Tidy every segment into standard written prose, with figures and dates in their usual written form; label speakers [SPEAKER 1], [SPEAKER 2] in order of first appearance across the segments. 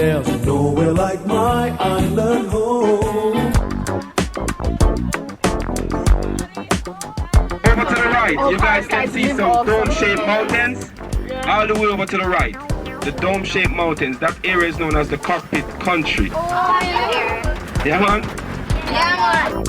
[SPEAKER 1] There's nowhere like my island home.
[SPEAKER 2] Over to the right, you guys can see some dome-shaped mountains. All the way over to the right, the dome-shaped mountains. That area is known as the cockpit country.
[SPEAKER 3] Oh, yeah.
[SPEAKER 2] Yeah, man?
[SPEAKER 3] Yeah, man.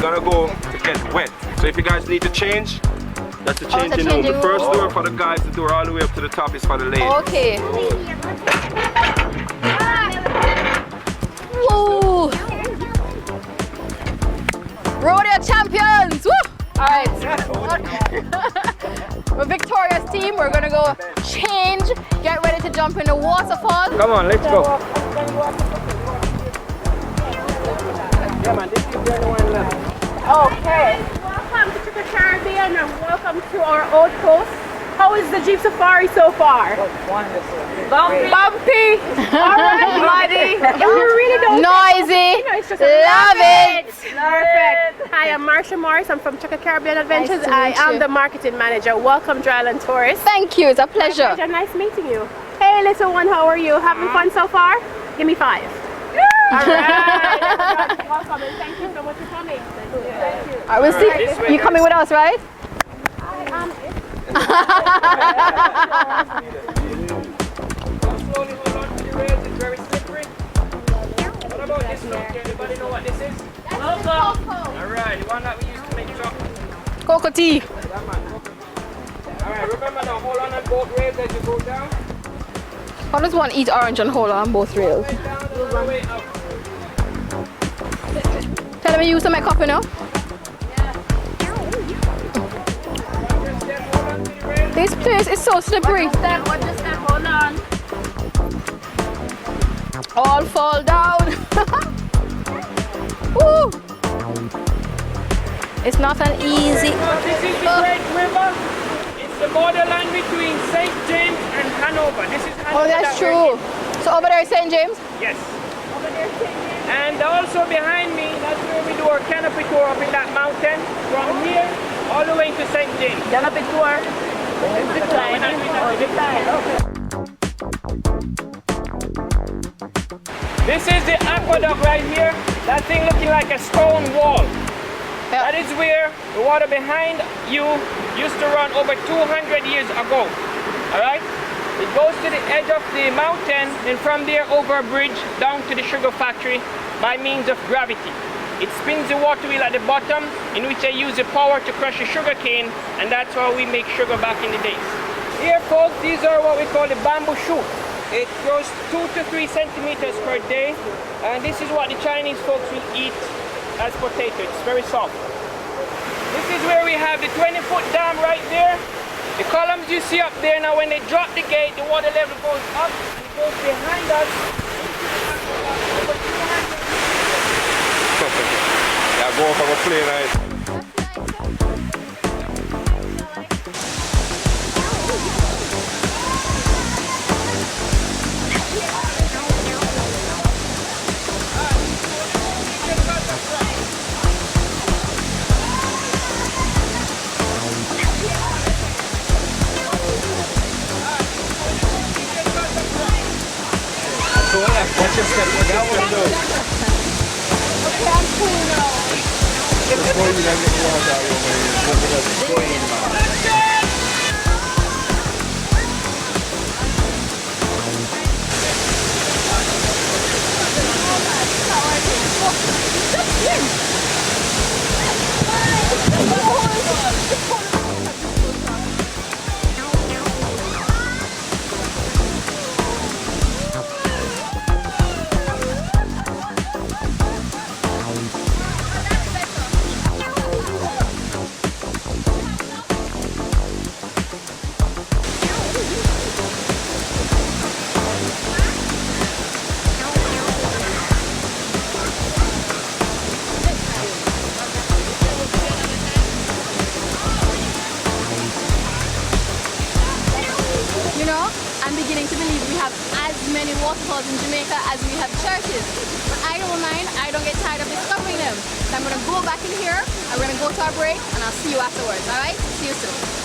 [SPEAKER 2] Gonna go to get wet. So if you guys need to change, that's the changing room. The first door for the guys, the door all the way up to the top is for the ladies.
[SPEAKER 3] Okay. Woo! Rodeo champions! Woo! Alright. We're victorious team. We're gonna go change, get ready to jump in the waterfall.
[SPEAKER 2] Come on, let's go.
[SPEAKER 4] Yeah, man, this is the only one left. Okay. Welcome to Chukka Caribbean and welcome to our old coast. How is the Jeep Safari so far? Bumpy. All right, muddy. You really don't.
[SPEAKER 3] Noisy.
[SPEAKER 4] You know, it's just
[SPEAKER 3] Love it.
[SPEAKER 4] Perfect. Hi, I'm Marsha Morris. I'm from Chukka Caribbean Adventures.
[SPEAKER 3] Nice to
[SPEAKER 4] I
[SPEAKER 3] meet
[SPEAKER 4] am
[SPEAKER 3] you.
[SPEAKER 4] the marketing manager. Welcome to Lan Tourist.
[SPEAKER 3] Thank you. It's a pleasure.
[SPEAKER 4] Nice meeting you. Hey, little one, how are you? Having fun so far? Give me 5. All right. Welcome and thank you so much for coming. Thank you.
[SPEAKER 3] I will see. You coming with us, right?
[SPEAKER 2] Slowly hold on to the rails, it's very slippery. What about this one? Anybody know what this is? Alright, the one that we used to make chocolate.
[SPEAKER 3] Cocoa tea.
[SPEAKER 2] Alright, remember now, hold on both rails as you go down.
[SPEAKER 3] How does one eat orange and hold on both rails?
[SPEAKER 2] Down all the way up.
[SPEAKER 3] Tell me you use to make coffee now? This place is so slippery.
[SPEAKER 4] Hold on.
[SPEAKER 3] All fall down. Woo. It's not an easy.
[SPEAKER 2] This is the Great River. It's the borderline between St. James and Hanover. This is Hanover.
[SPEAKER 3] Oh, that's true. So over there is St. James?
[SPEAKER 2] Yes. Over there is St. James. And also behind me, that's where we do our canopy tour up in that mountain. From here all the way to St. James. Canopy tour. This is the aqueduct right here. That thing looking like a stone wall.
[SPEAKER 3] Yeah.
[SPEAKER 2] That is where the water behind you used to run over 200 years ago. Alright? It goes to the edge of the mountain and from there over a bridge down to the sugar factory by means of gravity. It spins the water wheel at the bottom in which they use the power to crush the sugar cane, and that's how we make sugar back in the days. Here folks, these are what we call the bamboo shoot. It grows 2 to 3 centimeters per day, and this is what the Chinese folks will eat as potato. It's very soft. This is where we have the 20-foot dam right there. The columns you see up there, now when they drop the gate, the water level goes up, it goes behind us. Over 200 yeah, go from a plane, right?
[SPEAKER 3] You know? I'm beginning to believe we have as many waterfalls in Jamaica as we have churches. But I don't mind, I don't get tired of discovering them. So I'm gonna go back in here, and we're gonna go to our break, and I'll see you afterwards, alright? See you soon.